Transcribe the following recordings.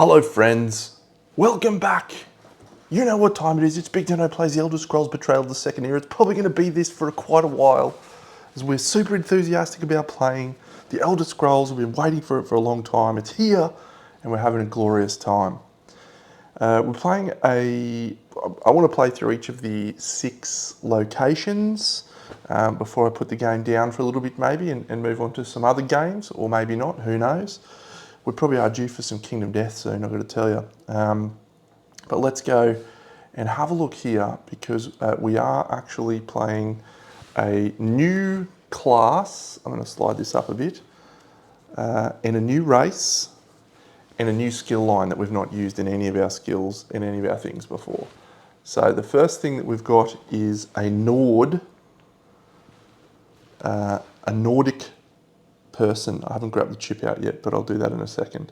Hello friends, welcome back. You know what time it is, it's BigDenoPlays, The Elder Scrolls Betrayal, the second era. It's probably going to be this for quite a while, as we're super enthusiastic about playing The Elder Scrolls. We've been waiting for it for a long time. It's here, and we're having a glorious time. I want to play through each of the 6 locations before I put the game down for a little bit maybe and move on to some other games, or maybe not, who knows. We probably are due for some Kingdom Death soon, I've got to tell you. But let's go and have a look here, because we are actually playing a new class. I'm going to slide this up a bit. And a new race and a new skill line that we've not used in any of our skills in any of our things before. So the first thing that we've got is a Nordic person. I haven't grabbed the chip out yet, but I'll do that in a second.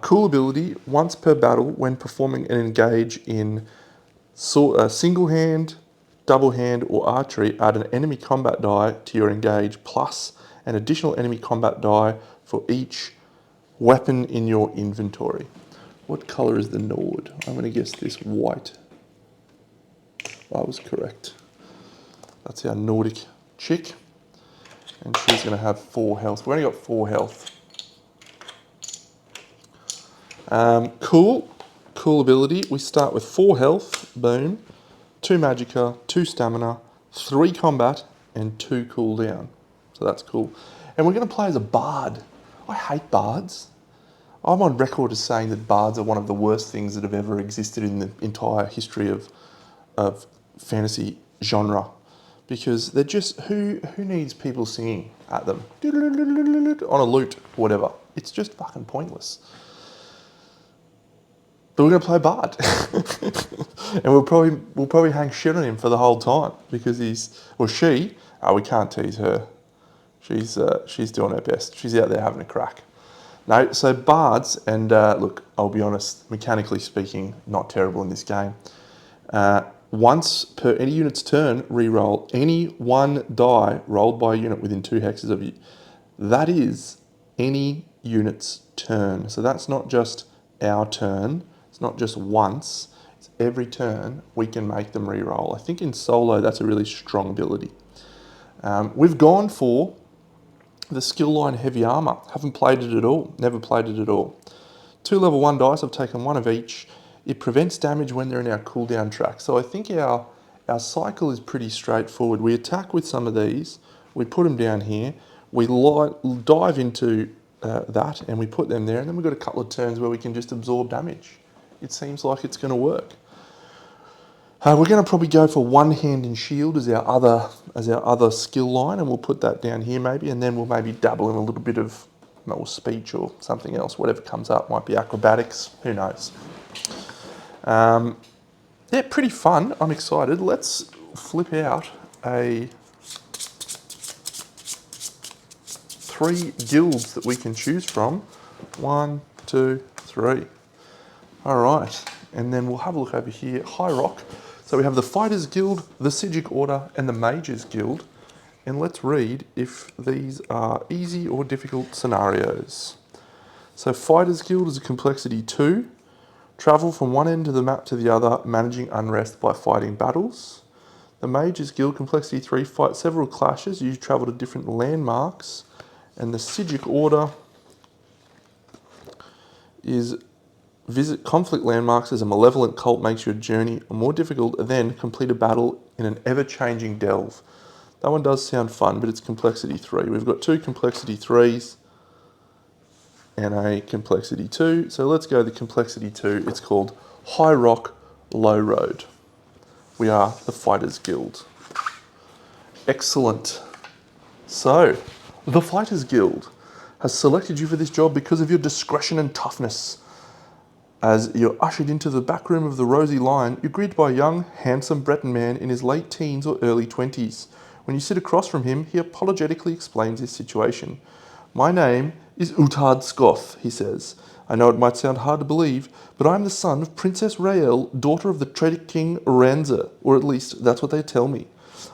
Cool ability, once per battle, when performing an engage in single hand, double hand, or archery, add an enemy combat die to your engage, plus an additional enemy combat die for each weapon in your inventory. What colour is the Nord? I'm going to guess this white. I was correct. That's our Nordic chick. And she's going to have 4 health. We've only got 4 health. Cool ability. We start with 4 health, boom, 2 magicka, 2 stamina, 3 combat, and 2 cooldown. So that's cool. And we're going to play as a bard. I hate bards. I'm on record as saying that bards are one of the worst things that have ever existed in the entire history of fantasy genre. Because they're just, who needs people singing at them on a lute or whatever? It's just fucking pointless. But we're going to play bard. And we'll probably hang shit on him for the whole time, because we can't tease her. She's doing her best. She's out there having a crack. No, so bards, and look, I'll be honest, mechanically speaking, not terrible in this game. Once per any unit's turn, re-roll any 1 die rolled by a unit within 2 hexes of you. That is any unit's turn. So that's not just our turn. It's not just once. It's every turn we can make them re-roll. I think in solo that's a really strong ability. We've gone for the skill line heavy armor. Haven't played it at all. Never played it at all. 2 level 1 dice. I've taken 1 of each. It prevents damage when they're in our cooldown track. So I think our cycle is pretty straightforward. We attack with some of these, we put them down here, we dive into that and we put them there, and then we've got a couple of turns where we can just absorb damage. It seems like it's going to work. We're going to probably go for 1 hand and shield as our other skill line, and we'll put that down here maybe, and then we'll maybe dabble in a little bit of speech or something else, whatever comes up. Might be acrobatics, who knows. Yeah, pretty fun. I'm excited. Let's flip out 3 guilds that we can choose from. 1, 2, 3. All right, and then we'll have a look over here. High Rock. So we have the Fighters Guild, the Psijic Order, and the Mages Guild. And let's read if these are easy or difficult scenarios. So Fighters Guild is a complexity 2. Travel from one end of the map to the other, managing unrest by fighting battles. The Mages Guild, complexity 3, fight several clashes. You travel to different landmarks. And the Psijic Order is visit conflict landmarks as a malevolent cult makes your journey more difficult, then complete a battle in an ever-changing delve. That one does sound fun, but it's complexity 3. We've got 2 complexity 3s. And a complexity 2. So let's go the complexity 2. It's called High Rock, Low Road. We are the Fighters Guild. Excellent. So, the Fighters Guild has selected you for this job because of your discretion and toughness. As you're ushered into the back room of the Rosy Lion, you're greeted by a young, handsome Breton man in his late teens or early 20s. When you sit across from him, he apologetically explains his situation. My name is Utard Skoth, he says. I know it might sound hard to believe, but I'm the son of Princess Rael, daughter of the Tredic King Ranza, or at least that's what they tell me.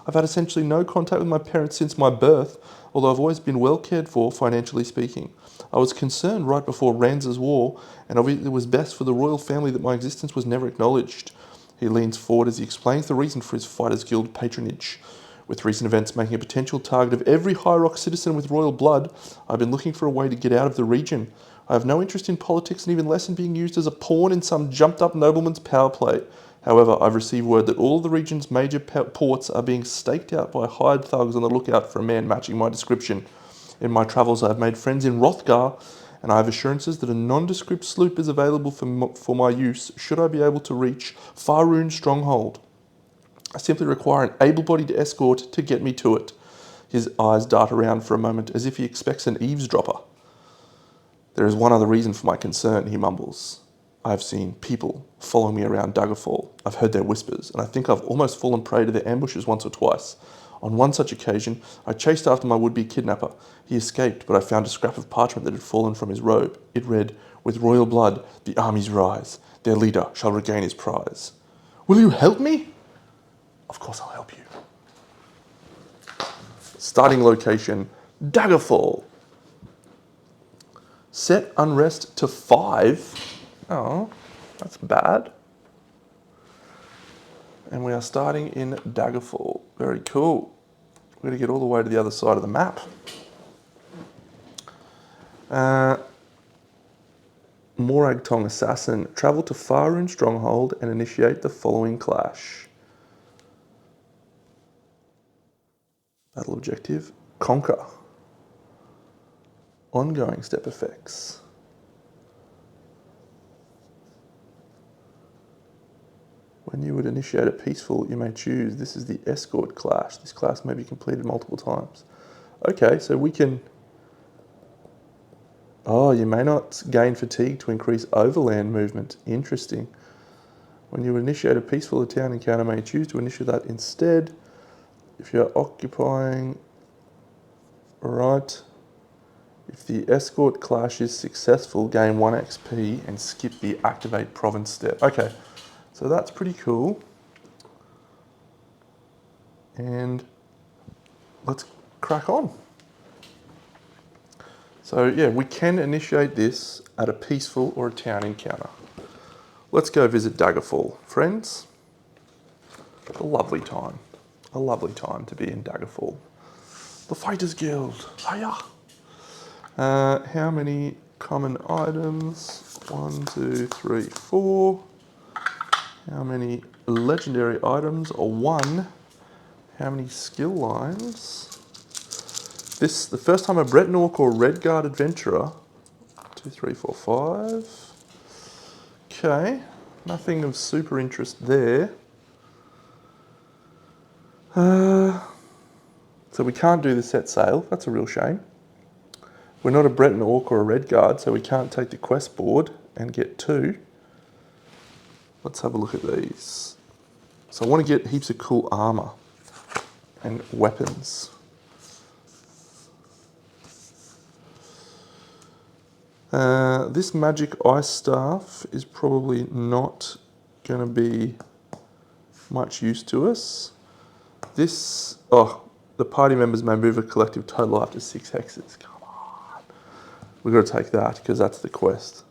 I've had essentially no contact with my parents since my birth, although I've always been well cared for, financially speaking. I was concerned right before Ranz's war, and obviously it was best for the royal family that my existence was never acknowledged. He leans forward as he explains the reason for his Fighters Guild patronage. With recent events making a potential target of every High Rock citizen with royal blood, I've been looking for a way to get out of the region. I have no interest in politics and even less in being used as a pawn in some jumped-up nobleman's power play. However, I've received word that all of the region's major ports are being staked out by hired thugs on the lookout for a man matching my description. In my travels, I have made friends in Rothgar, and I have assurances that a nondescript sloop is available for my use should I be able to reach Faroon's stronghold. I simply require an able-bodied escort to get me to it. His eyes dart around for a moment as if he expects an eavesdropper. There is one other reason for my concern, he mumbles. I have seen people follow me around Daggerfall. I've heard their whispers, and I think I've almost fallen prey to their ambushes once or twice. On one such occasion, I chased after my would-be kidnapper. He escaped, but I found a scrap of parchment that had fallen from his robe. It read, "With royal blood, the armies rise. Their leader shall regain his prize." Will you help me? Of course I'll help you. Starting location, Daggerfall. Set unrest to 5. Oh, that's bad. And we are starting in Daggerfall. Very cool. We're going to get all the way to the other side of the map. Moragtong Assassin. Travel to Faroon Stronghold and initiate the following clash. Battle objective. Conquer. Ongoing step effects. When you would initiate a peaceful, you may choose. This is the escort clash. This clash may be completed multiple times. Okay, so we can... Oh, you may not gain fatigue to increase overland movement. Interesting. When you initiate a peaceful town encounter, may choose to initiate that instead. If you're occupying... Right. If the escort clash is successful, gain 1 XP and skip the activate province step. Okay, so that's pretty cool. And let's crack on. So yeah, we can initiate this at a peaceful or a town encounter. Let's go visit Daggerfall, friends. A lovely time to be in Daggerfall. The Fighters Guild, hiya! How many common items? 1, 2, 3, 4. How many legendary items? 1. How many skill lines? The first time a Breton Orc or Redguard adventurer. 2, 3, 4, 5. Okay, nothing of super interest there. So we can't do the set sail. That's a real shame. We're not a Breton Orc or a Redguard, so we can't take the quest board and get 2. Let's have a look at these. So I want to get heaps of cool armour and weapons. This magic ice staff is probably not going to be much use to us. This, the party members may move a collective total after 6 hexes. Come on. We've got to take that because that's the quest.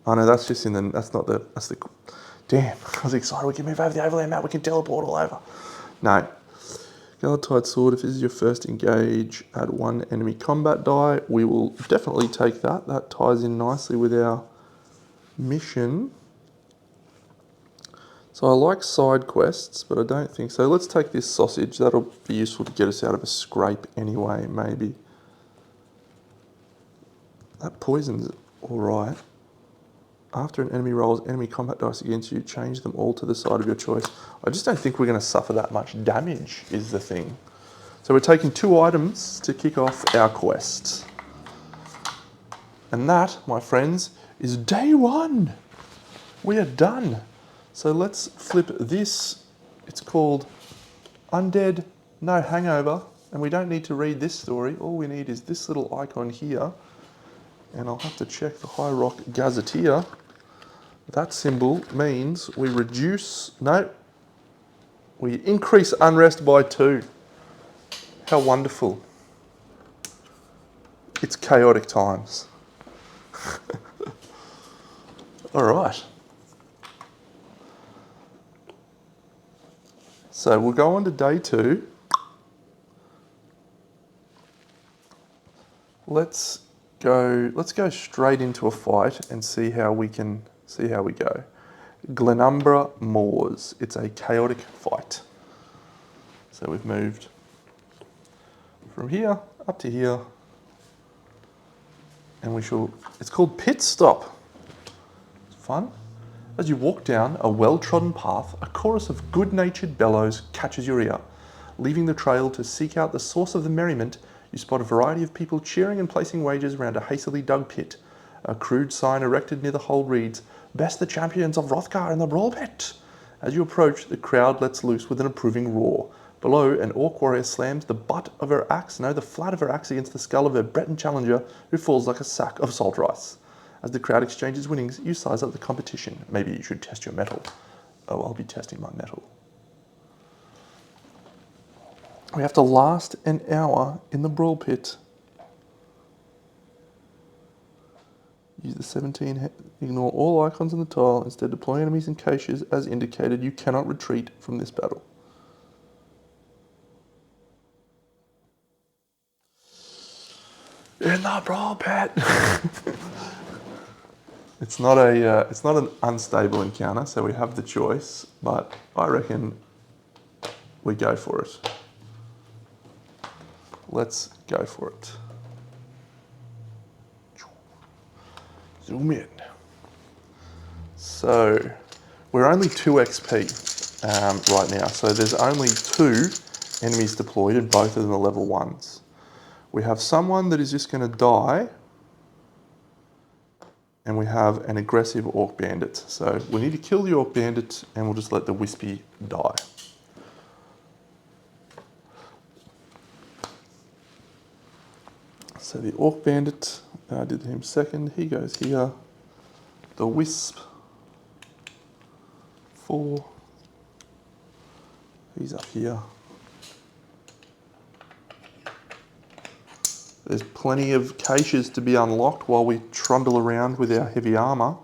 Oh no, that's just in the, that's the, damn, I was excited. We can move over the overland map. We can teleport all over. No. Galatide Sword, if this is your first engage, add 1 enemy combat die. We will definitely take that. That ties in nicely with our mission. So I like side quests, but I don't think so. Let's take this sausage. That'll be useful to get us out of a scrape anyway, maybe. That poison's alright. After an enemy rolls enemy combat dice against you, change them all to the side of your choice. I just don't think we're going to suffer that much damage, is the thing. So we're taking 2 items to kick off our quest. And that, my friends, is day 1. We are done. So let's flip this. It's called Undead No Hangover. And we don't need to read this story. All we need is this little icon here. And I'll have to check the High Rock Gazetteer. That symbol means we we increase unrest by 2. How wonderful. It's chaotic times. All right. So we'll go on to day 2. Let's go straight into a fight and see how we go. Glenumbra Moors. It's a chaotic fight. So we've moved from here up to here. And it's called Pit Stop. It's fun. As you walk down a well-trodden path, a chorus of good-natured bellows catches your ear. Leaving the trail to seek out the source of the merriment, you spot a variety of people cheering and placing wagers around a hastily dug pit. A crude sign erected near the hole reads, "Best the champions of Hrothgar in the brawl pit." As you approach, the crowd lets loose with an approving roar. Below, an orc warrior slams the flat of her axe against the skull of her Breton challenger, who falls like a sack of salt rice. As the crowd exchanges winnings, you size up the competition. Maybe you should test your mettle. Oh, I'll be testing my mettle. We have to last an hour in the brawl pit. Use the 17. Ignore all icons on the tile. Instead, deploy enemies in caches as indicated. You cannot retreat from this battle. In the brawl pit. It's not an unstable encounter, so we have the choice, but I reckon we go for it. Let's go for it. Zoom in. So we're only 2 XP right now, so there's only 2 enemies deployed and both of them are level 1s. We have someone that is just going to die, and we have an aggressive orc bandit. So we need to kill the orc bandit and we'll just let the wispy die. So the orc bandit, I did him second, he goes here. The wisp, 4, he's up here. There's plenty of caches to be unlocked while we trundle around with our heavy armour.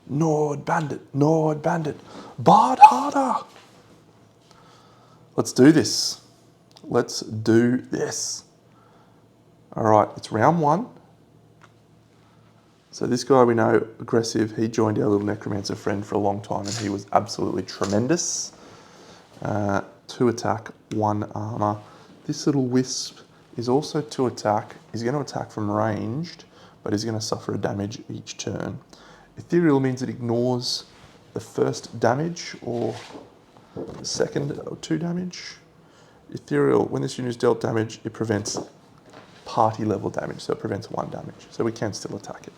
Nord bandit, bard harder. Let's do this. All right, it's round 1. So this guy we know, aggressive, he joined our little necromancer friend for a long time and he was absolutely tremendous. 2 attack, 1 armour. This little wisp is also 2 attack. He's going to attack from ranged, but he's going to suffer a damage each turn. Ethereal means it ignores the first damage or the second or 2 damage. Ethereal, when this unit is dealt damage, it prevents party level damage, so it prevents 1 damage. So we can still attack it.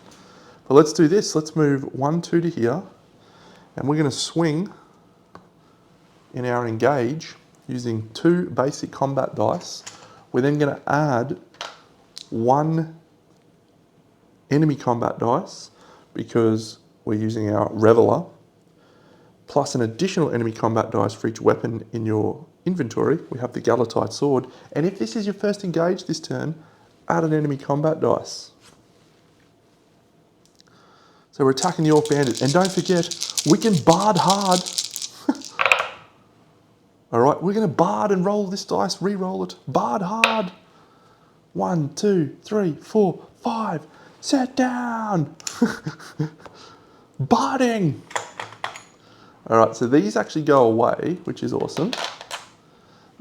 But let's do this. Let's move 1, 2 to here, and we're going to swing in our engage using 2 basic combat dice. We're then going to add 1 enemy combat dice because we're using our Reveler, plus an additional enemy combat dice for each weapon in your inventory. We have the Galatite sword, and if this is your first engage this turn, add an enemy combat dice. So we're attacking the Orc Bandit, and don't forget, we can bard hard. All right, we're going to bard and roll this dice, re-roll it. Bard hard. 1, 2, 3, 4, 5. Set down. Barding. All right, so these actually go away, which is awesome.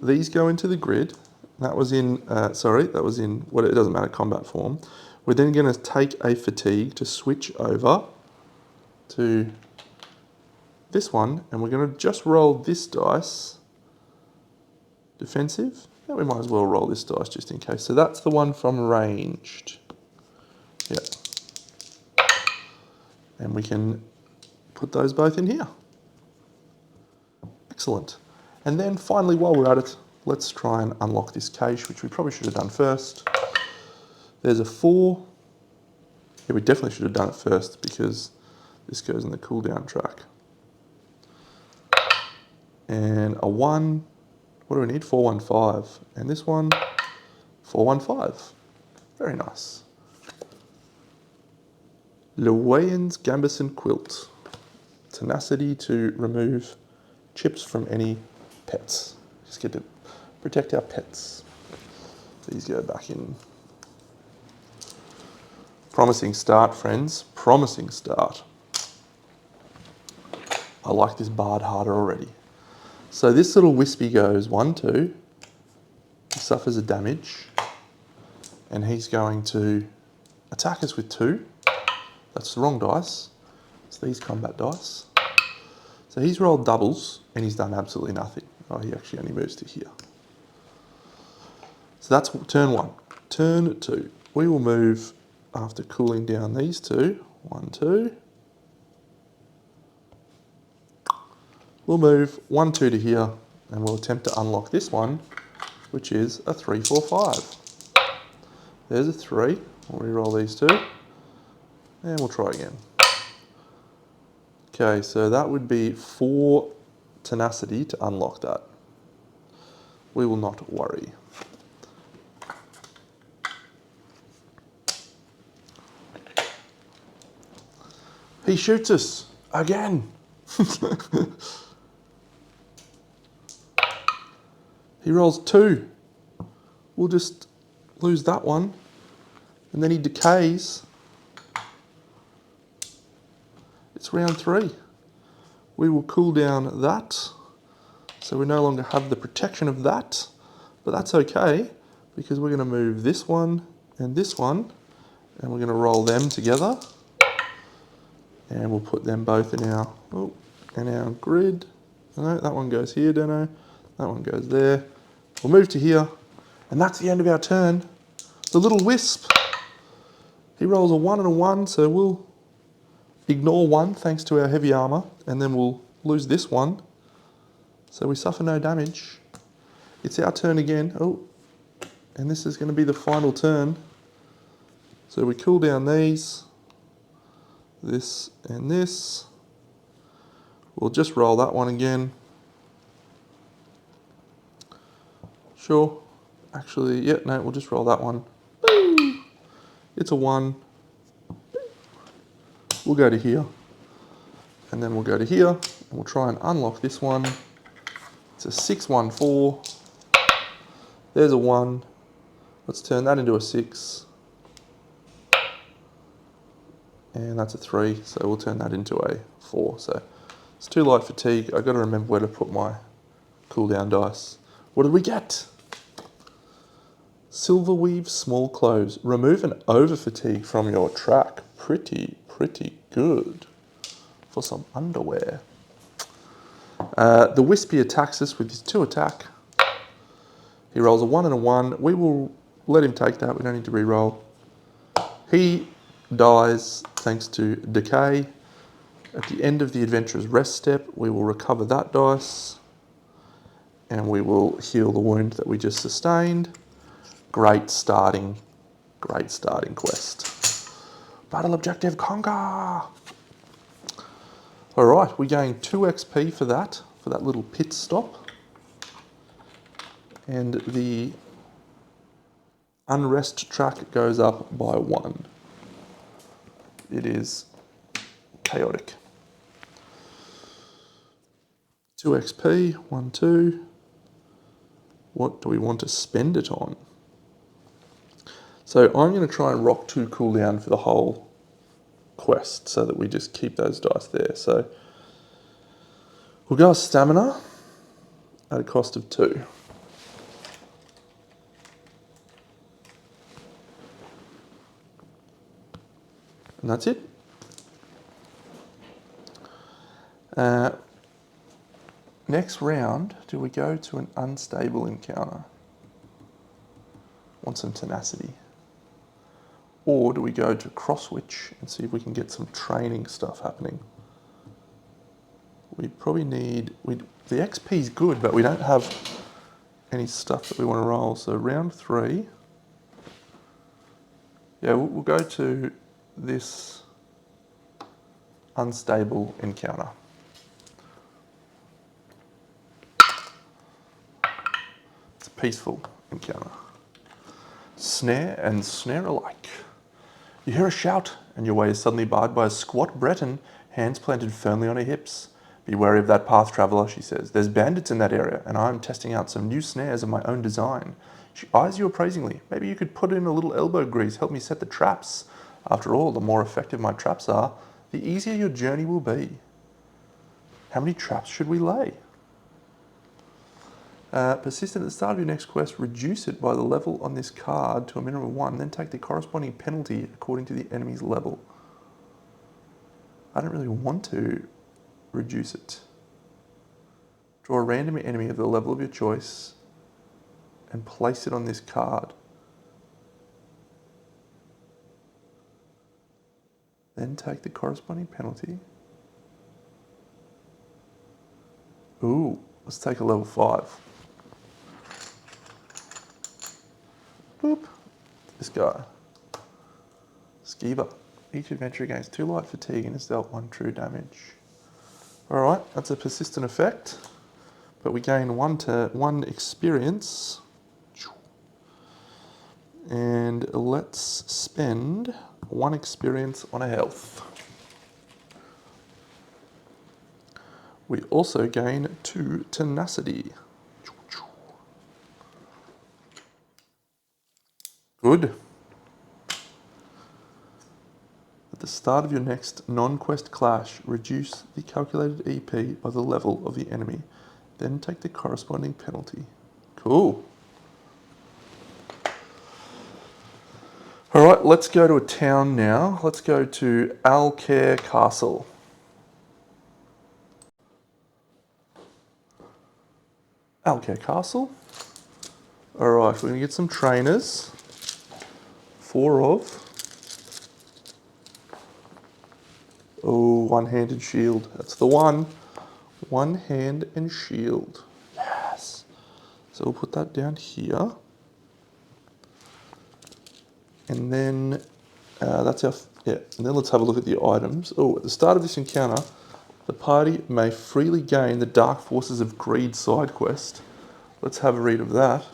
These go into the grid. That was in, it doesn't matter, combat form. We're then going to take a fatigue to switch over to this one, and we're going to just roll this dice. Defensive. Yeah, we might as well roll this dice just in case. So that's the one from ranged. Yeah. And we can put those both in here. Excellent. And then finally, while we're at it, let's try and unlock this cache, which we probably should have done first. There's a 4. Yeah, we definitely should have done it first because this goes in the cooldown track. And a 1. What do we need? 415. And this one, 415. Very nice. Llewellyn's Gambeson Quilt. Tenacity to remove chips from any pets. Just get to protect our pets. These go back in. Promising start, friends. Promising start. I like this barred harder already. So this little wispy goes 1, 2. He suffers a damage. And he's going to attack us with 2. That's the wrong dice. It's these combat dice. So he's rolled doubles and he's done absolutely nothing. Oh, he actually only moves to here. So that's turn 1. Turn 2. We will move after cooling down these 2. 1, 2. We'll move 1, 2 to here and we'll attempt to unlock this one, which is a 3, 4, 5. There's a 3. We'll re-roll these 2 and we'll try again. Okay, so that would be 4 tenacity to unlock that. We will not worry. He shoots us again. He rolls 2. We'll just lose that one. And then he decays. It's round 3. We will cool down that. So we no longer have the protection of that. But that's okay, because we're going to move this one and this one. And we're going to roll them together. And we'll put them both in our grid. No, that one goes here, Deno. That one goes there. We'll move to here. And that's the end of our turn. The little wisp. He rolls a 1 and a 1, so we'll ignore 1 thanks to our heavy armour. And then we'll lose this one. So we suffer no damage. It's our turn again. Oh, and this is going to be the final turn. So we cool down these. This and this. We'll just roll that one again. Sure. Actually, yeah, no, we'll just roll that one. Boom. It's a 1. We'll go to here. And then we'll go to here. And we'll try and unlock this one. It's a 6, 1, 4. There's a 1. Let's turn that into a 6. And that's a 3, so we'll turn that into a 4. So it's 2 light fatigue. I've got to remember where to put my cooldown dice. What did we get? Silverweave Small Clothes. Remove an over fatigue from your track. Pretty good for some underwear. The Wispy attacks us with his 2 attack. He rolls a 1 and a 1. We will let him take that. We don't need to re-roll. He dies thanks to decay. At the end of the adventurer's rest step, we will recover that dice and we will heal the wound that we just sustained. Great starting quest. Battle objective conquer. All right, we gain 2 XP for that little pit stop. And the unrest track goes up by 1. It is chaotic. 2 XP, 1, 2. What do we want to spend it on? So I'm going to try and rock 2 cooldown for the whole quest so that we just keep those dice there. So we'll go stamina at a cost of 2. And that's it. Next round, do we go to an unstable encounter? Want some tenacity? Or do we go to Crosswitch and see if we can get some training stuff happening? We probably need... the XP is good, but we don't have any stuff that we want to roll. So round 3... yeah, we'll go to this unstable encounter. It's a peaceful encounter. Snare and snare alike. You hear a shout, and your way is suddenly barred by a squat Breton, hands planted firmly on her hips. Be wary of that path, traveller, she says. There's bandits in that area, and I'm testing out some new snares of my own design. She eyes you appraisingly. Maybe you could put in a little elbow grease, help me set the traps. After all, the more effective my traps are, the easier your journey will be. How many traps should we lay? Persistent at the start of your next quest, reduce it by the level on this card to a minimum of 1, then take the corresponding penalty according to the enemy's level. I don't really want to reduce it. Draw a random enemy of the level of your choice and place it on this card. Then take the corresponding penalty. Ooh, let's take a level 5. Boop. This guy. Skeever. Each adventure gains 2 light fatigue and is dealt 1 true damage. Alright, that's a persistent effect. But we gain 1 experience. And let's spend 1 experience on a health. We also gain 2 tenacity. Good. At the start of your next non-quest clash, reduce the calculated EP by the level of the enemy. Then take the corresponding penalty. Cool. Alright, let's go to a town now. Let's go to Alcare Castle. Alcare Castle. Alright, we're going to get some trainers. 4 of. Oh, one-handed shield. That's the one. One hand and shield. Yes. So we'll put that down here. And then that's our, and then let's have a look at the items. Oh, at the start of this encounter, the party may freely gain the Dark Forces of Greed side quest. Let's have a read of that.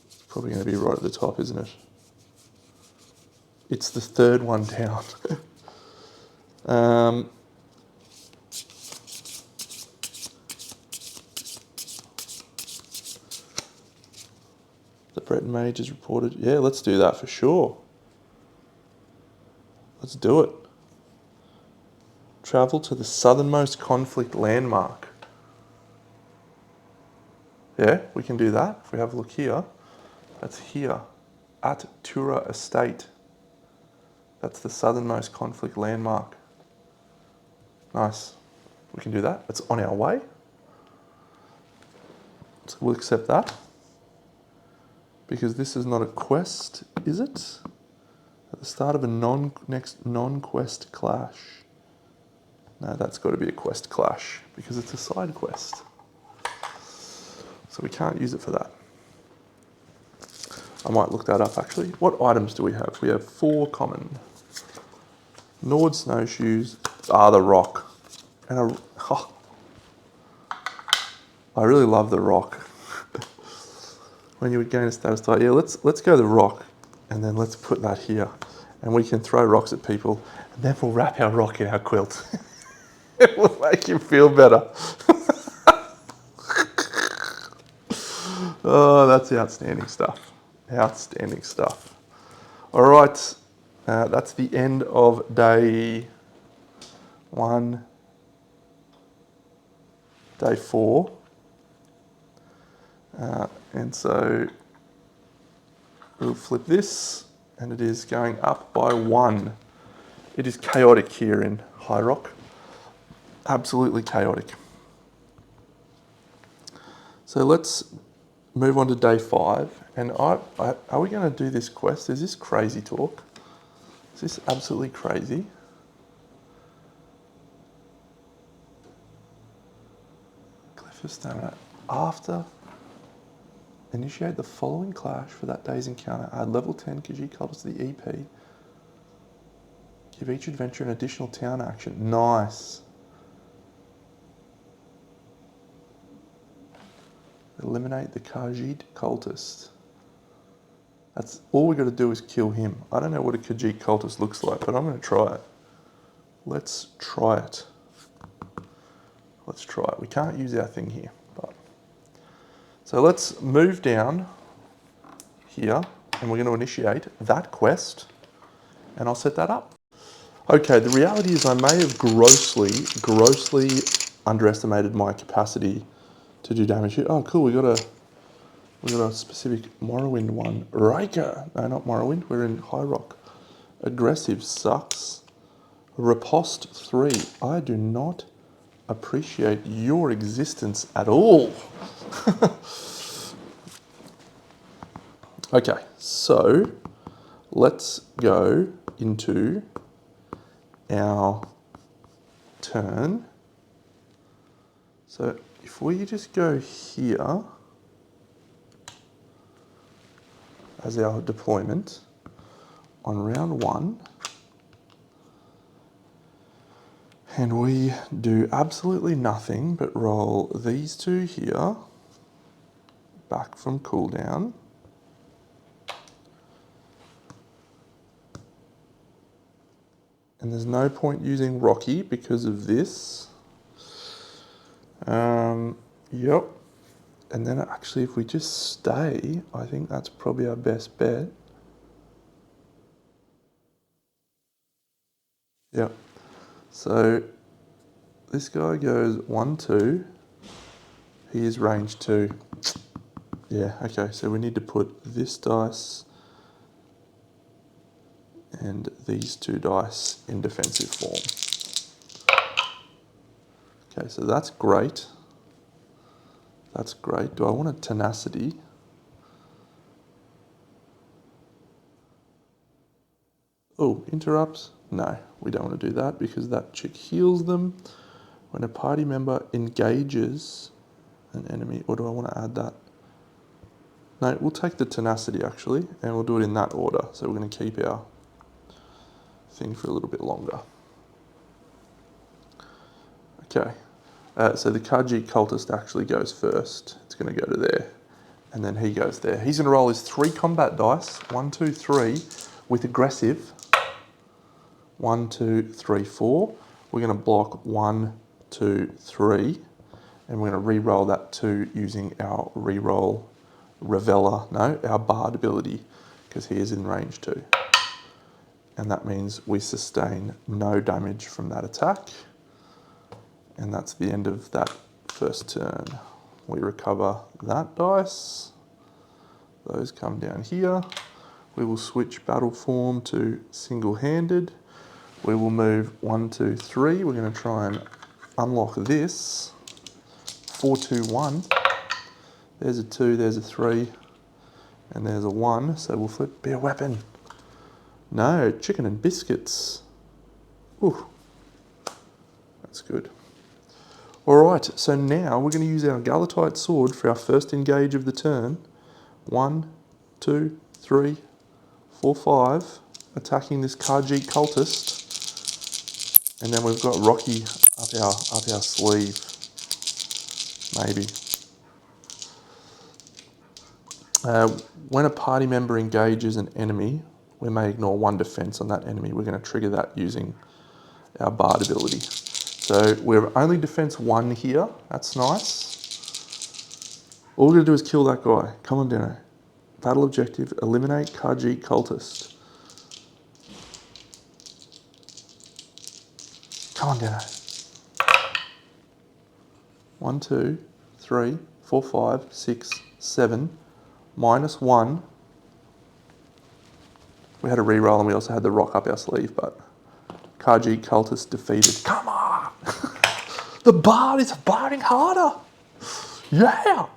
It's probably going to be right at the top, isn't it? It's the 3rd one down. The Breton Mage is reported. Yeah, let's do that for sure. Let's do it. Travel to the southernmost conflict landmark. Yeah, we can do that. If we have a look here, that's here at Tura Estate. That's the southernmost conflict landmark. Nice. We can do that. It's on our way. So we'll accept that. Because this is not a quest, is it? At the start of a next non-quest clash. No, that's got to be a quest clash because it's a side quest. So we can't use it for that. I might look that up actually. What items do we have? We have 4 common. Nord snowshoes. The rock. And I really love the rock. When you would gain a status die. Yeah, let's go the rock and then let's put that here. And we can throw rocks at people and then we'll wrap our rock in our quilt. It will make you feel better. Oh, that's outstanding stuff. Outstanding stuff. All right, that's the end of day 1, day 4. And so we'll flip this and it is going up by 1. It is chaotic here in High Rock. Absolutely chaotic. So let's move on to day 5. And are we going to do this quest? Is this crazy talk? Is this absolutely crazy? Cliff of Stamina. After, initiate the following clash for that day's encounter. Add level 10 Khajiit cultists to the EP. Give each adventure an additional town action. Nice. Eliminate the Khajiit cultist. That's all we got to do is kill him. I don't know what a Khajiit cultist looks like, but I'm going to try it. Let's try it. Let's try it. We can't use our thing here. So let's move down here, and we're going to initiate that quest, and I'll set that up. Okay, the reality is I may have grossly underestimated my capacity to do damage here. Oh, cool, we got a specific Morrowind one. Raker. No, not Morrowind. We're in High Rock. Aggressive sucks. Riposte 3. I do not appreciate your existence at all. Okay, so let's go into our turn. So if we just go here as our deployment on round 1, and we do absolutely nothing but roll these 2 here back from cooldown. And there's no point using Rocky because of this. Yep. And then actually if we just stay, I think that's probably our best bet. Yep. So this guy goes 1, 2. He is range 2. Yeah, okay, so we need to put this dice and these 2 dice in defensive form. Okay, so that's great. That's great. Do I want a tenacity? Oh, interrupts? No, we don't want to do that because that chick heals them. When a party member engages an enemy, or do I want to add that? No, we'll take the tenacity actually, and we'll do it in that order. So we're going to keep our thing for a little bit longer. Okay, so the Khajiit cultist actually goes first. It's going to go to there, and then he goes there. He's going to roll his 3 combat dice, 1, 2, 3, with aggressive. 1, 2, 3, 4. We're going to block 1, 2, 3, and we're going to re-roll that 2 using our re-roll Reveller, no, our Bard ability, because he is in range 2. And that means we sustain no damage from that attack. And that's the end of that first turn. We recover that dice. Those come down here. We will switch battle form to single-handed. We will move 1, 2, 3. We're going to try and unlock this. 4, 2, 1. There's a 2, there's a 3, and there's a 1. So we'll flip, be a weapon. No, chicken and biscuits. Ooh, that's good. All right, so now we're going to use our Galatite sword for our first engage of the turn. 1, 2, 3, 4, 5. Attacking this Khajiit cultist. And then we've got Rocky up our sleeve. Maybe. When a party member engages an enemy, we may ignore 1 defense on that enemy. We're going to trigger that using our Bard ability. So we're only defense 1 here. That's nice. All we're going to do is kill that guy. Come on, Deno. Battle objective, eliminate Khajiit cultist. Come on, Deno. 1, 2, 3, 4, 5, 6, 7. -1. We had a reroll and we also had the rock up our sleeve, but Khajiit cultist defeated. Come on! The bard is barding harder! Yeah!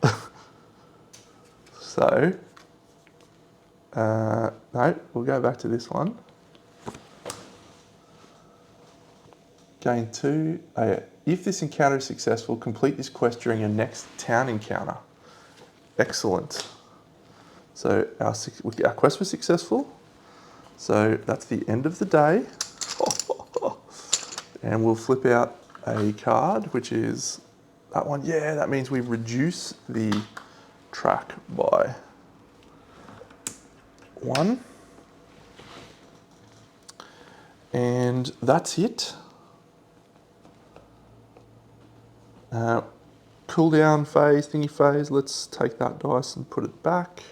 So, no, we'll go back to this one. Gain 2. Oh yeah. If this encounter is successful, complete this quest during your next town encounter. Excellent. So our quest was successful. So that's the end of the day. And we'll flip out a card, which is that one. Yeah, that means we reduce the track by 1. And that's it. Cooldown phase, thingy phase, let's take that dice and put it back.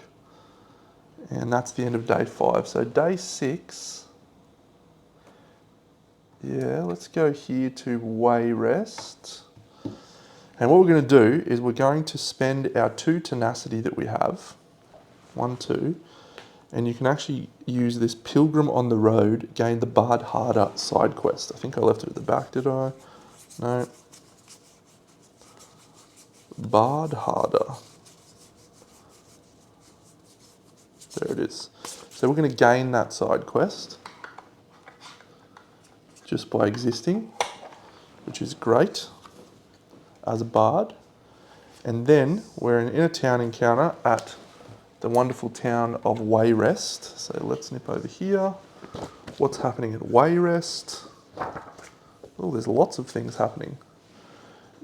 And that's the end of day 5. So day 6, yeah, let's go here to way rest. And what we're going to do is we're going to spend our 2 tenacity that we have, 1, 2, and you can actually use this Pilgrim on the Road, gain the Bard Harder side quest. I think I left it at the back, did I? No. Bard Harder. There it is. So we're going to gain that side quest just by existing, which is great as a bard. And then we're in a town encounter at the wonderful town of Wayrest. So let's nip over here. What's happening at Wayrest? Oh, there's lots of things happening.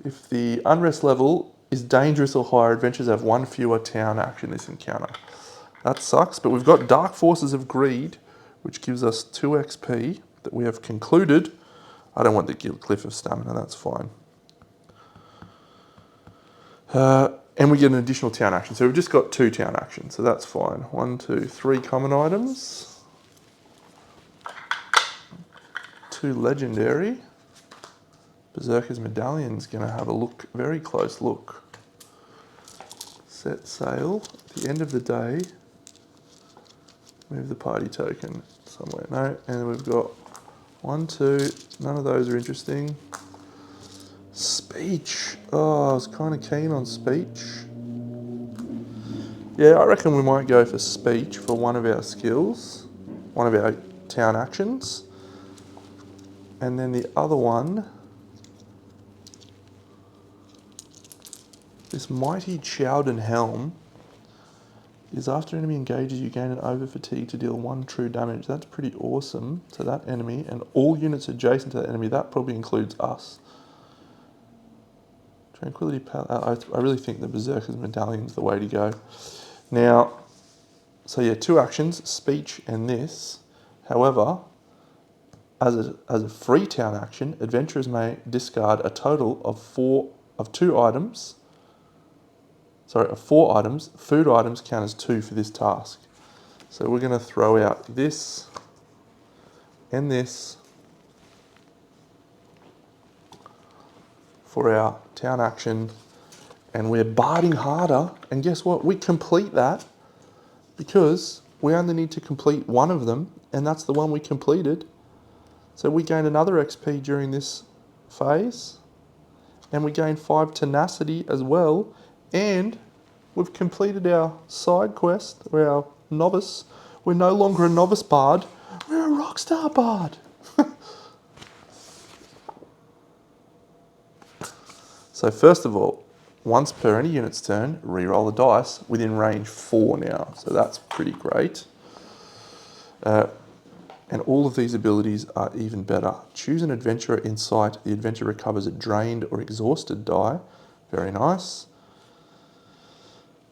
If the unrest level is dangerous or higher, adventurers have 1 fewer town action this encounter. That sucks, but we've got Dark Forces of Greed, which gives us 2 XP that we have concluded. I don't want the Guild Cliff of Stamina, that's fine. And we get an additional town action. So we've just got 2 town actions, so that's fine. 1, 2, 3 common items. 2 legendary. Berserker's Medallion's going to have a look, very close look. Set sail. At the end of the day, move the party token somewhere. No, and we've got 1, 2, none of those are interesting. Speech. Oh, I was kind of keen on speech. Yeah, I reckon we might go for speech for one of our skills, one of our town actions. And then the other one, this Mighty Chowden Helm, is after enemy engages, you gain an over fatigue to deal 1 true damage. That's pretty awesome to that enemy, and all units adjacent to that enemy. That probably includes us. Tranquility Palace. I really think the Berserker's Medallion is the way to go. Now, so yeah, 2 actions, speech and this. However, as a free town action, adventurers may discard a total of 4 items. Sorry, of 4 items. Food items count as 2 for this task. So we're going to throw out this and this for our town action, and we're barding harder, and guess what? We complete that because we only need to complete 1 of them, and that's the one we completed. So we gain another XP during this phase, and we gain 5 tenacity as well, and we've completed our side quest. We're our novice. We're no longer a novice bard, we're a rockstar bard. So first of all, once per any unit's turn, re-roll the dice within range 4 now. So that's pretty great. And all of these abilities are even better. Choose an adventurer in sight. The adventurer recovers a drained or exhausted die. Very nice.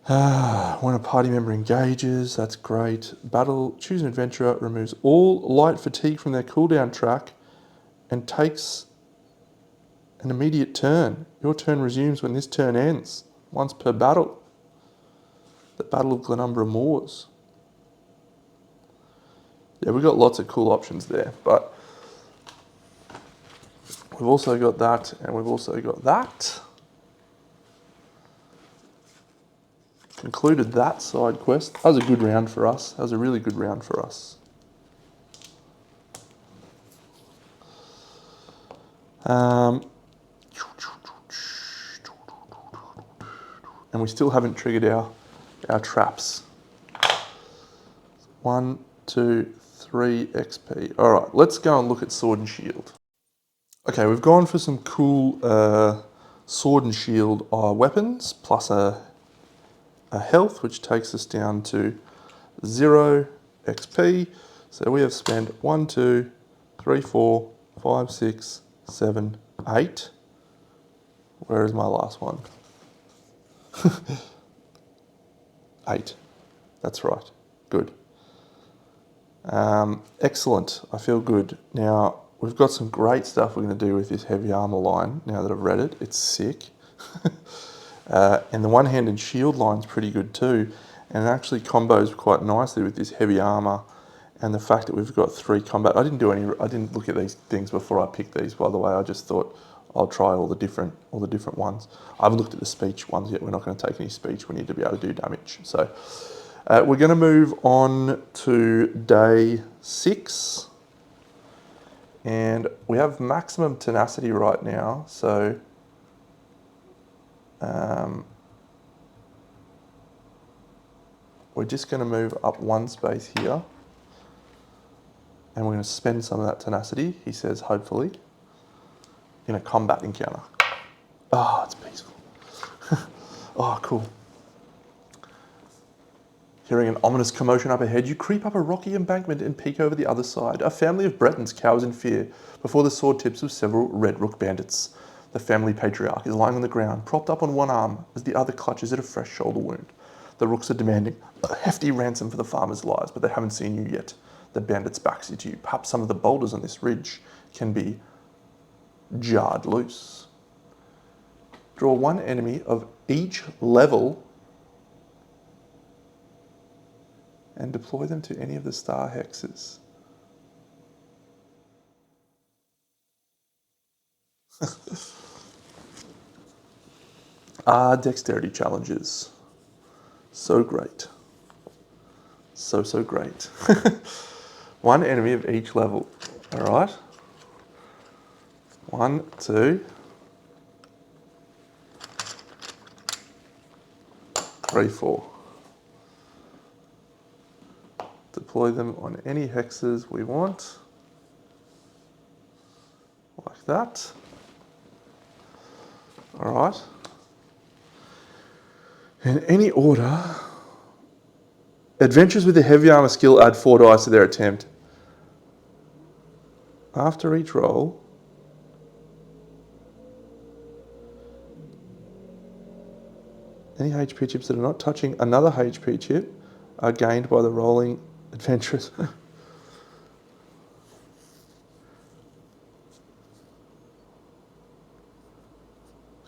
When a party member engages, that's great. Battle, choose an adventurer, removes all light fatigue from their cooldown track and takes an immediate turn. Your turn resumes when this turn ends, once per battle. The Battle of Glenumbra Moors. Yeah, we've got lots of cool options there, but we've also got that, and we've also got that. Concluded that side quest. That was a good round for us. That was a really good round for us. And we still haven't triggered our traps. 1, 2, 3 XP. All right, let's go and look at Sword and Shield. Okay, we've gone for some cool Sword and Shield weapons, plus a health, which takes us down to 0 XP. So we have spent 1, 2, 3, 4, 5, 6, 7, 8. Where is my last one? 8. That's right. Good. Excellent. I feel good. Now, we've got some great stuff we're going to do with this heavy armour line now that I've read it. It's sick. And the one-handed shield line's pretty good too. And it actually combos quite nicely with this heavy armour and the fact that we've got 3 combat. I didn't look at these things before I picked these, by the way. I just thought I'll try all the different ones. I haven't looked at the speech ones yet. We're not going to take any speech. We need to be able to do damage. So we're going to move on to day 6. And we have maximum tenacity right now. So we're just going to move up 1 space here. And we're going to spend some of that tenacity, he says, hopefully, in a combat encounter. Oh, it's peaceful. Oh, cool. Hearing an ominous commotion up ahead, you creep up a rocky embankment and peek over the other side. A family of Bretons cowers in fear before the sword tips of several Red Rook bandits. The family patriarch is lying on the ground, propped up on one arm as the other clutches at a fresh shoulder wound. The Rooks are demanding a hefty ransom for the farmers' lives, but they haven't seen you yet. The bandits' backs to you. Perhaps some of the boulders on this ridge can be jarred loose. Draw 1 enemy of each level and deploy them to any of the star hexes. Dexterity challenges. So great. So great. 1 enemy of each level. All right. 1, 2, 3, 4. Deploy them on any hexes we want. Like that. All right. In any order, adventurers with the heavy armor skill add 4 dice to their attempt. After each roll, any HP chips that are not touching another HP chip are gained by the rolling adventurers.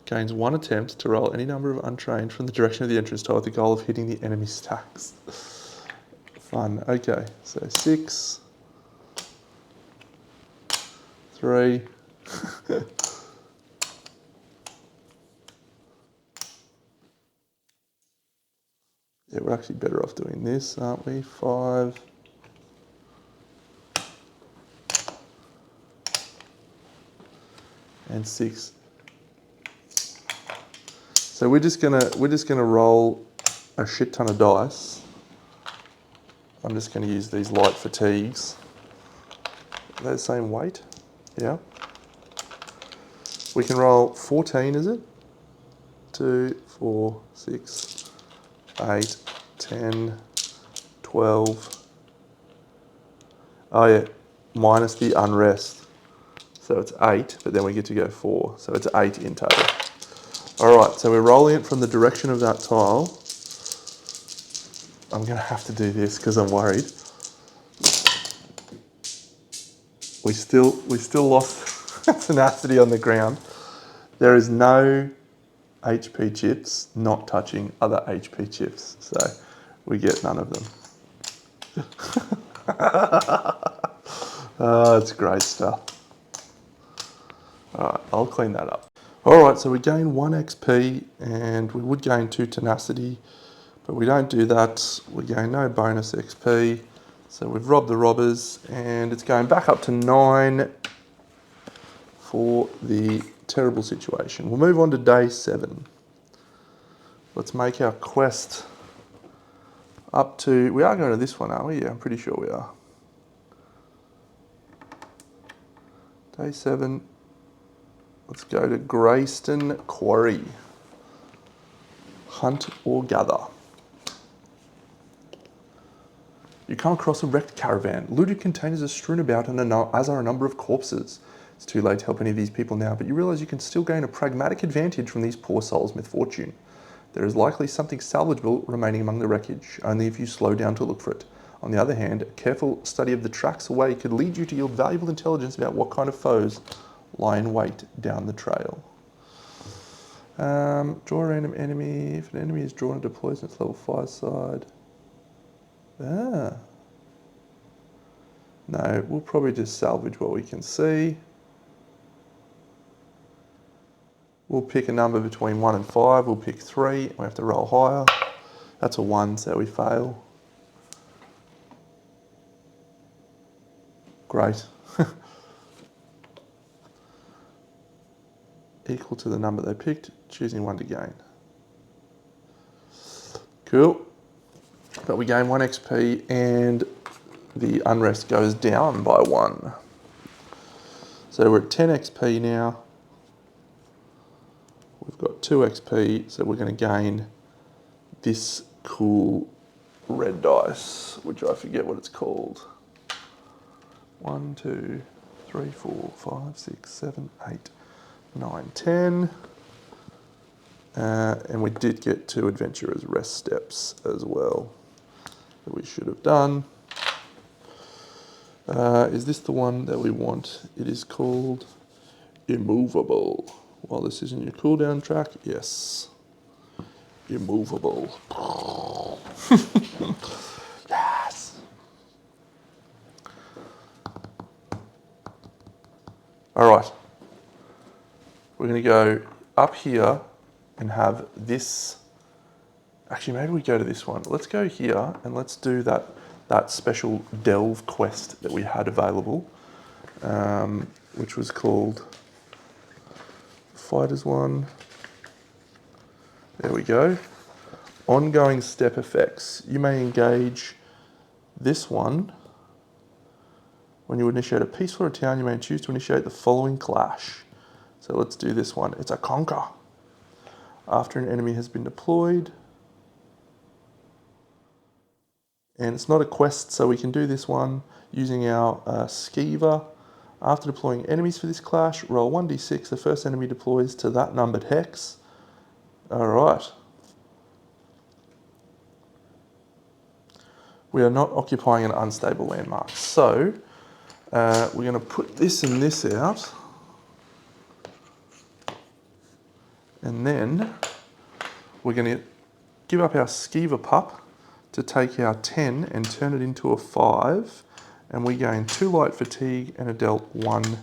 Gains 1 attempt to roll any number of untrained from the direction of the entrance tile with the goal of hitting the enemy stacks. Fun. Okay, so 6, 3. Yeah, we're actually better off doing this, aren't we? 5. And 6. So we're just gonna roll a shit ton of dice. I'm just gonna use these light fatigues. Are they the same weight? Yeah. We can roll 14, is it? 2, 4, 6, 8, 10, 12. Oh yeah, minus the unrest. So it's 8, but then we get to go 4. So it's 8 in total. All right, so we're rolling it from the direction of that tile. I'm going to have to do this because I'm worried. We still lost tenacity on the ground. There is no HP chips not touching other HP chips, so we get none of them. Oh, it's great stuff. All right, I'll clean that up. All right, so we gain 1 XP and we would gain 2 tenacity, but we don't do that. We gain no bonus XP. So we've robbed the robbers and it's going back up to 9 for the terrible situation. We'll move on to day 7. Let's make our quest up to, we are going to this one, aren't we? Yeah, I'm pretty sure we are. Day 7. Let's go to Greyston Quarry. Hunt or gather. You come across a wrecked caravan. Looted containers are strewn about and as are a number of corpses. It's too late to help any of these people now, but you realise you can still gain a pragmatic advantage from these poor souls' misfortune. There is likely something salvageable remaining among the wreckage, only if you slow down to look for it. On the other hand, a careful study of the tracks away could lead you to yield valuable intelligence about what kind of foes lie in wait down the trail. Draw a random enemy. If an enemy is drawn and deploys on its level 5 side. No, we'll probably just salvage what we can see. We'll pick a number between 1 and 5. We'll pick 3. We have to roll higher. That's a 1, so we fail. Great. Equal to the number they picked, choosing 1 to gain. Cool. But we gain 1 XP and the unrest goes down by 1. So we're at 10 XP now. We've got 2 XP, so we're going to gain this cool red dice, which I forget what it's called. 1, 2, 3, 4, 5, 6, 7, 8, 9, 10. And we did get 2 adventurers' rest steps as well that we should have done. Is this the one that we want? It is called Immovable. While this is in your cooldown track, yes. Immovable. Yes. All right. We're going to go up here and have this. Actually, maybe we go to this one. Let's go here and let's do that special delve quest that we had available, which was called Fighters one. There we go. Ongoing step effects. You may engage this one. When you initiate a peaceful or a town, you may choose to initiate the following clash. So let's do this one. It's a conquer. After an enemy has been deployed. And it's not a quest, so we can do this one using our skeever. After deploying enemies for this clash, roll 1d6. The first enemy deploys to that numbered hex. All right. We are not occupying an unstable landmark. So we're going to put this and this out. And then we're going to give up our skeever pup to take our 10 and turn it into a 5. And we gain 2 light fatigue and are dealt 1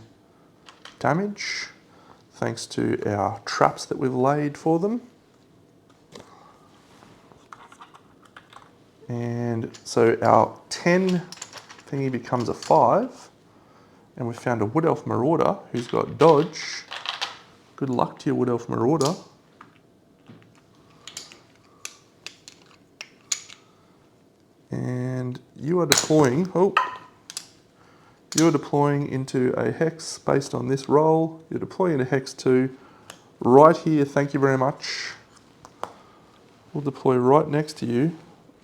damage, thanks to our traps that we've laid for them. And so our 10 thingy becomes a 5. And we've found a Wood Elf Marauder who's got dodge. Good luck to your Wood Elf Marauder. And you are deploying, you are deploying into a hex based on this roll. You're deploying into hex 2 right here, thank you very much. We'll deploy right next to you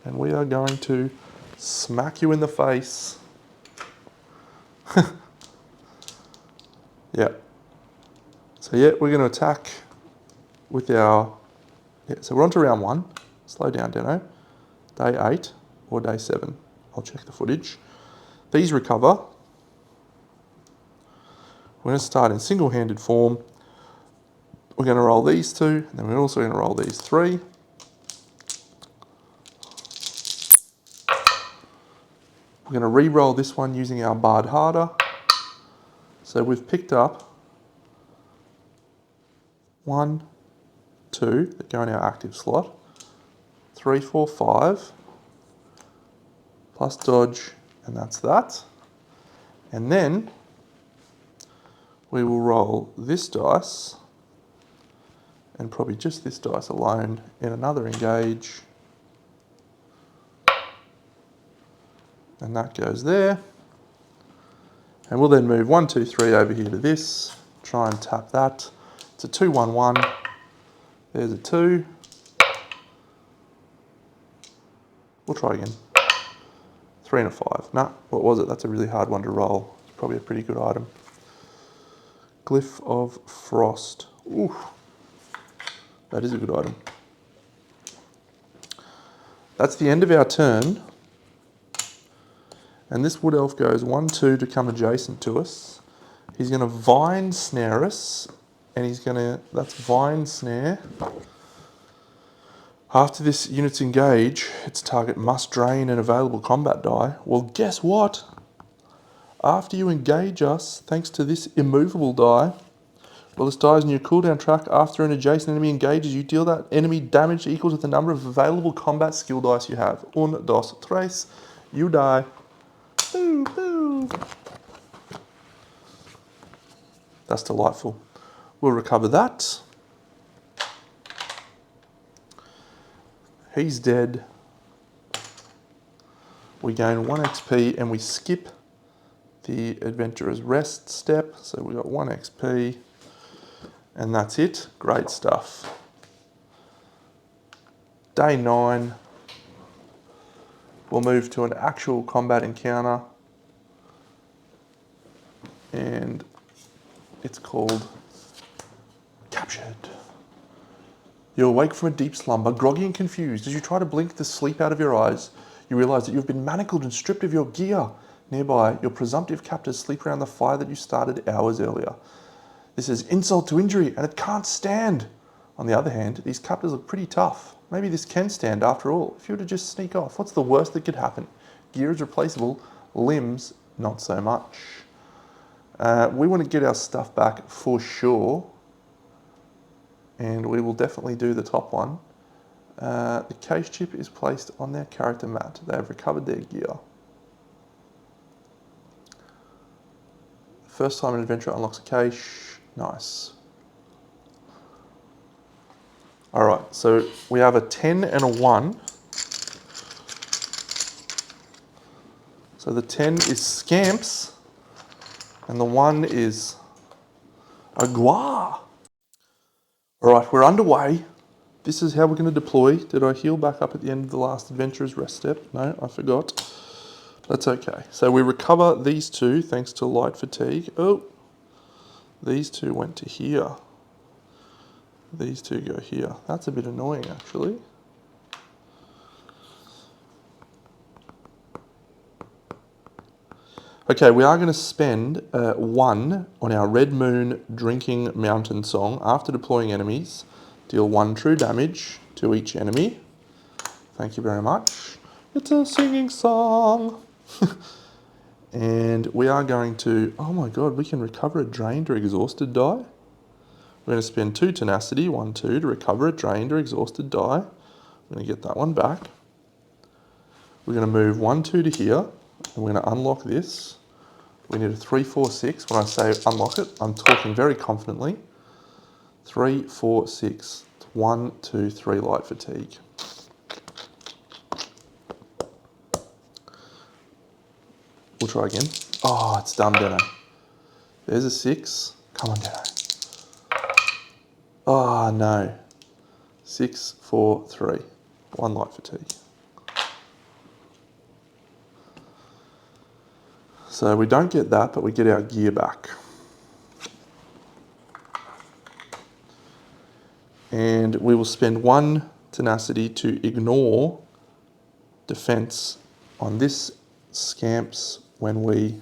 and we are going to smack you in the face. Yeah. So yeah, we're going to attack with our, so we're on to round 1. Slow down, Deno. Day 8 or day 7. I'll check the footage. These recover. We're going to start in single-handed form. We're going to roll these 2, and then we're also going to roll these 3. We're going to re-roll this one using our Bard Harder. So we've picked up 1, 2 that go in our active slot, 3, 4, 5, plus dodge, and that's that. And then we will roll this dice, and probably just this dice alone, in another engage. And that goes there. And we'll then move 1, 2, 3 over here to this, try and tap that. It's a 2, 1, 1. There's a 2. We'll try again. 3 and a 5. Nah, what was it? That's a really hard one to roll. It's probably a pretty good item. Glyph of Frost. Ooh, that is a good item. That's the end of our turn. And this wood elf goes 1-2 to come adjacent to us. He's going to vine snare us. And he's going to, that's vine snare. After this unit's engage, its target must drain an available combat die. Well, guess what? After you engage us, thanks to this immovable die, well, this die is in your cooldown track. After an adjacent enemy engages, you deal that enemy damage equal to the number of available combat skill dice you have. 1, 2, 3. You die. Boo, boo. That's delightful. We'll recover that. He's dead. We gain 1 XP and we skip the Adventurer's Rest step. So we got 1 XP. And that's it. Great stuff. Day 9. We'll move to an actual combat encounter. And it's called Captured. You awake from a deep slumber, groggy and confused. As you try to blink the sleep out of your eyes, you realise that you've been manacled and stripped of your gear. Nearby, your presumptive captors sleep around the fire that you started hours earlier. This is insult to injury, and it can't stand. On the other hand, these captors look pretty tough. Maybe this can stand after all. If you were to just sneak off, what's the worst that could happen? Gear is replaceable, limbs not so much. We want to get our stuff back for sure. And we will definitely do the top one. The cache chip is placed on their character mat. They have recovered their gear. First time an adventurer unlocks a cache. Nice. All right, so we have a 10 and a 1. So the 10 is Scamps, and the 1 is Agua. All right, we're underway. This is how we're going to deploy. Did I heal back up at the end of the last Adventurer's Rest step? No, I forgot. That's okay. So we recover these 2 thanks to light fatigue. Oh, these 2 went to here. These 2 go here. That's a bit annoying, actually. Okay, we are going to spend 1 on our Red Moon Drinking Mountain Song. After deploying enemies, deal 1 true damage to each enemy. Thank you very much. It's a singing song. And we are going to, oh my god, we can recover a drained or exhausted die. We're going to spend 2 tenacity, 1, 2, to recover a drained or exhausted die. We're going to get that one back. We're going to move 1, 2 to here, and we're going to unlock this. We need a 3, 4, 6. When I say unlock it, I'm talking very confidently. 3, 4, 6. 1, 2, 3 light fatigue. We'll try again. Oh, it's done, Deno. There's a 6. Come on, Deno. Oh, no. 6, 4, 3. 1 light fatigue. So we don't get that, but we get our gear back. And we will spend 1 tenacity to ignore defense on this Scamps when we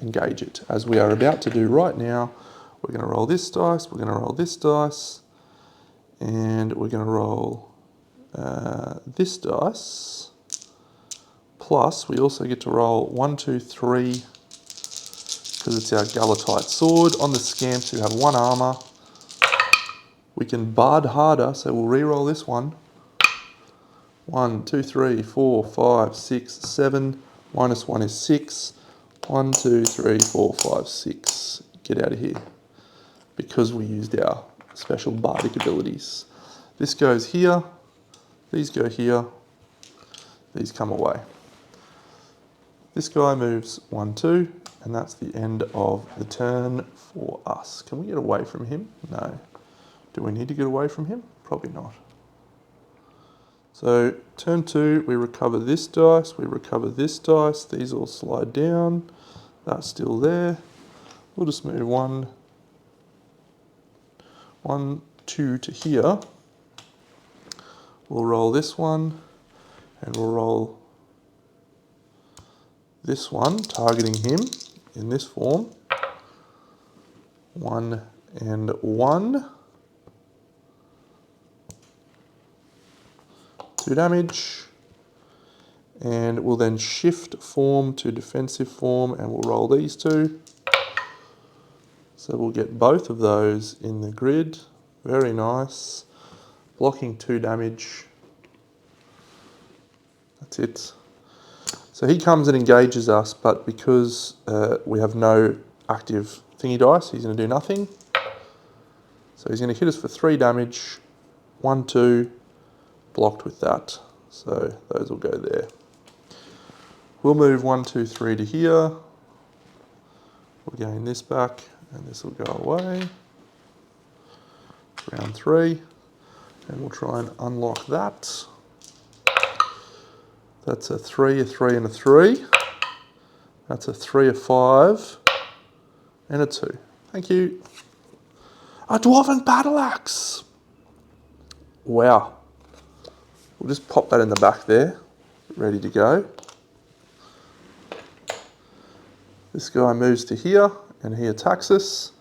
engage it, as we are about to do right now. We're going to roll this dice, we're going to roll this dice, and we're going to roll this dice. Plus, we also get to roll 1, 2, 3, because it's our Galatite sword. On the Scamps who have 1 armor, we can bard harder, so we'll re-roll this one. 1, 2, 3, 4, 5, 6, 7. Minus 1 is 6. 1, 2, 3, 4, 5, 6. Get out of here. Because we used our special bardic abilities. This goes here. These go here. These come away. This guy moves 1, 2, and that's the end of the turn for us. Can we get away from him? No. Do we need to get away from him? Probably not. So turn 2, we recover this dice, we recover this dice. These all slide down. That's still there. We'll just move 1, 2 to here. We'll roll this one. And we'll roll this one, targeting him in this form. 1 and 1. 2 damage. And we'll then shift form to defensive form and we'll roll these 2. So we'll get both of those in the grid. Very nice. Blocking 2 damage. That's it. So he comes and engages us, but because we have no active thingy dice, he's going to do nothing. So he's going to hit us for 3 damage. 1, 2, blocked with that. So those will go there. We'll move 1, 2, 3 to here. We'll gain this back, and this will go away. Round 3, and we'll try and unlock that. That's a 3, a 3, and a 3. That's a 3, a 5, and a 2. Thank you. A Dwarven Battle Axe. Wow. We'll just pop that in the back there, ready to go. This guy moves to here, and he attacks us.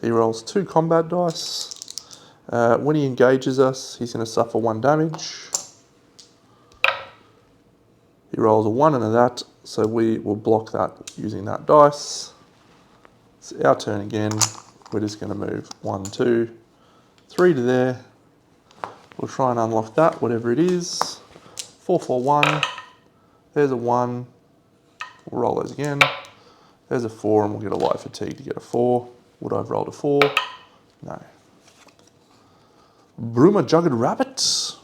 He rolls 2 combat dice. When he engages us, he's going to suffer 1 damage. He rolls a 1 and a that, so we will block that using that dice. It's our turn again. We're just going to move 1, 2, 3 to there. We'll try and unlock that, whatever it is. 4, 4, 1. There's a 1. We'll roll those again. There's a 4, and we'll get a light fatigue to get a 4. Would I have rolled a 4? No. Bruma Jugged Rabbit.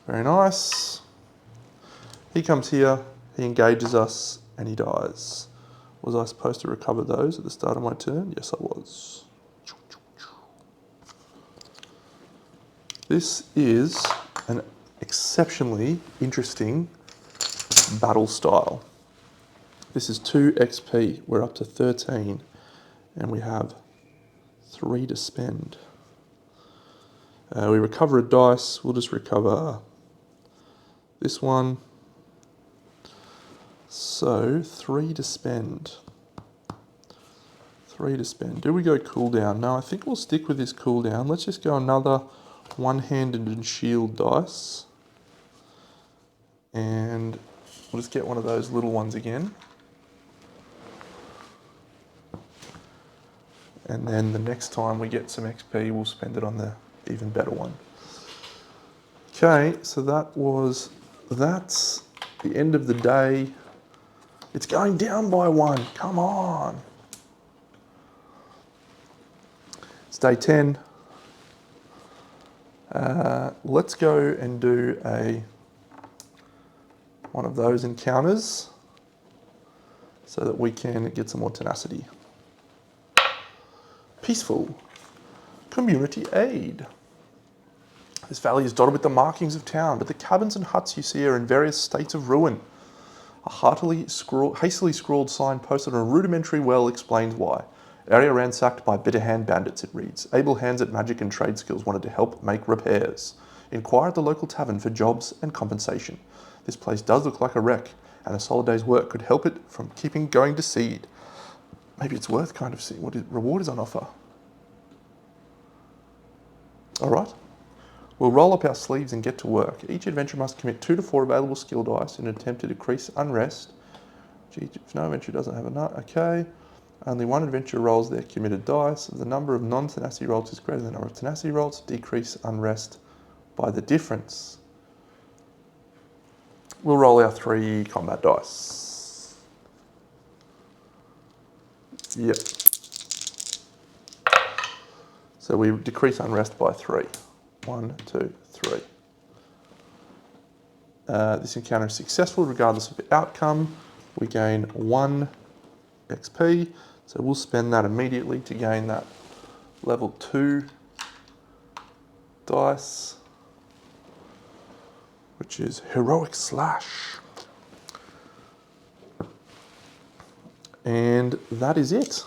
Very nice. He comes here, he engages us, and he dies. Was I supposed to recover those at the start of my turn? Yes, I was. This is an exceptionally interesting battle style. This is 2 XP. We're up to 13, and we have 3 to spend. We recover a dice. We'll just recover this one. So 3 to spend. 3 to spend. Do we go cooldown? No, I think we'll stick with this cooldown. Let's just go another one-handed and shield dice. And we'll just get one of those little ones again. And then the next time we get some XP, we'll spend it on the even better one. Okay, so that's the end of the day. It's going down by 1. Come on. It's day 10. Let's go and do one of those encounters so that we can get some more tenacity. Peaceful. Community aid. This valley is dotted with the markings of town, but the cabins and huts you see are in various states of ruin. A hastily scrawled sign posted on a rudimentary well explains why. Area ransacked by bitter hand bandits, it reads. Able hands at magic and trade skills wanted to help make repairs. Inquire at the local tavern for jobs and compensation. This place does look like a wreck, and a solid day's work could help it from keeping going to seed. Maybe it's worth kind of seeing what reward is on offer. All right. We'll roll up our sleeves and get to work. Each adventurer must commit 2 to 4 available skill dice in an attempt to decrease unrest. Gee, if no adventurer doesn't have enough, okay. Only 1 adventurer rolls their committed dice. If the number of non-tenacity rolls is greater than the number of tenacity rolls, decrease unrest by the difference. We'll roll our 3 combat dice. Yep. So we decrease unrest by 3. 1, 2, 3. This encounter is successful regardless of the outcome. We gain 1 XP, so we'll spend that immediately to gain that level 2 dice, which is Heroic Slash. And that is it.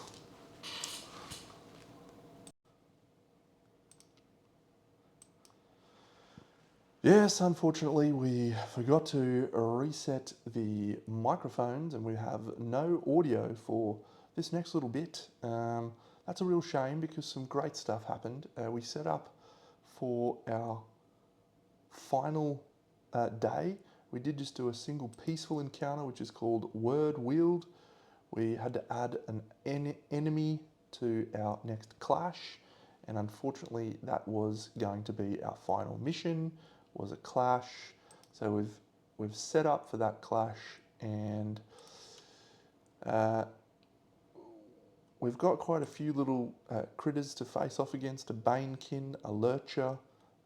Yes, unfortunately, we forgot to reset the microphones and we have no audio for this next little bit. That's a real shame because some great stuff happened. We set up for our final day. We did just do a single peaceful encounter, which is called Word Wield. We had to add an enemy to our next clash, and unfortunately, that was going to be our final mission. Was a clash, so we've set up for that clash, and we've got quite a few little critters to face off against: a banekin, a lurcher,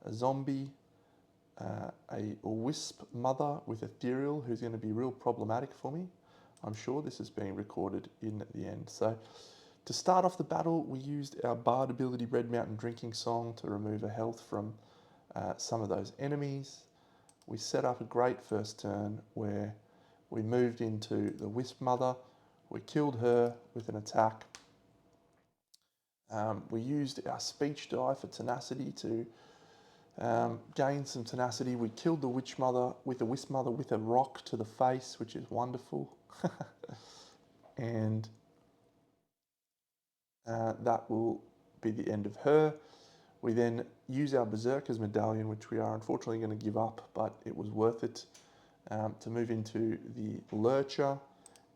a zombie, a wisp mother with ethereal, who's going to be real problematic for me. I'm sure this is being recorded in at the end. So to start off the battle, we used our Bard ability Red Mountain Drinking Song to remove a health from some of those enemies. We set up a great first turn where we moved into the Wisp Mother. We killed her with an attack. We used our speech die for tenacity to gain some tenacity. We killed the Wisp Mother with a rock to the face, which is wonderful. And that will be the end of her. We then use our Berserker's Medallion, which we are unfortunately going to give up, but it was worth it, to move into the Lurcher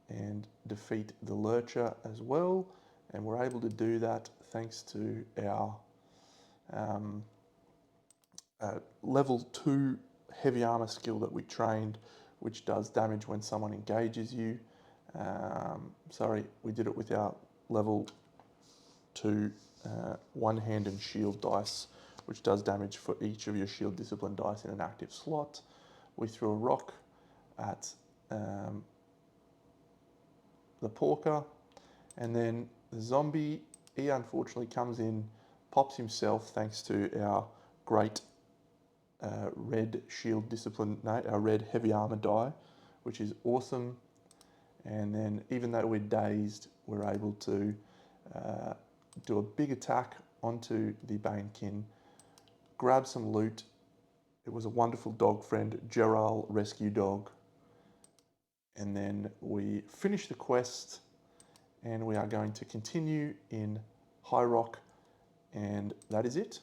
and defeat the Lurcher as well. And we're able to do that thanks to our level 2 heavy armor skill that we trained, which does damage when someone engages you. Sorry, we did it with our level 2 one hand and shield dice, which does damage for each of your shield discipline dice in an active slot. We threw a rock at the porker, and then the zombie, he unfortunately comes in, pops himself thanks to our great red shield discipline, no, our red heavy armor die, which is awesome. And then even though we're dazed, we're able to do a big attack onto the Banekin, grab some loot. It was a wonderful dog friend, Gerald Rescue Dog. And then we finish the quest and we are going to continue in High Rock, and that is it.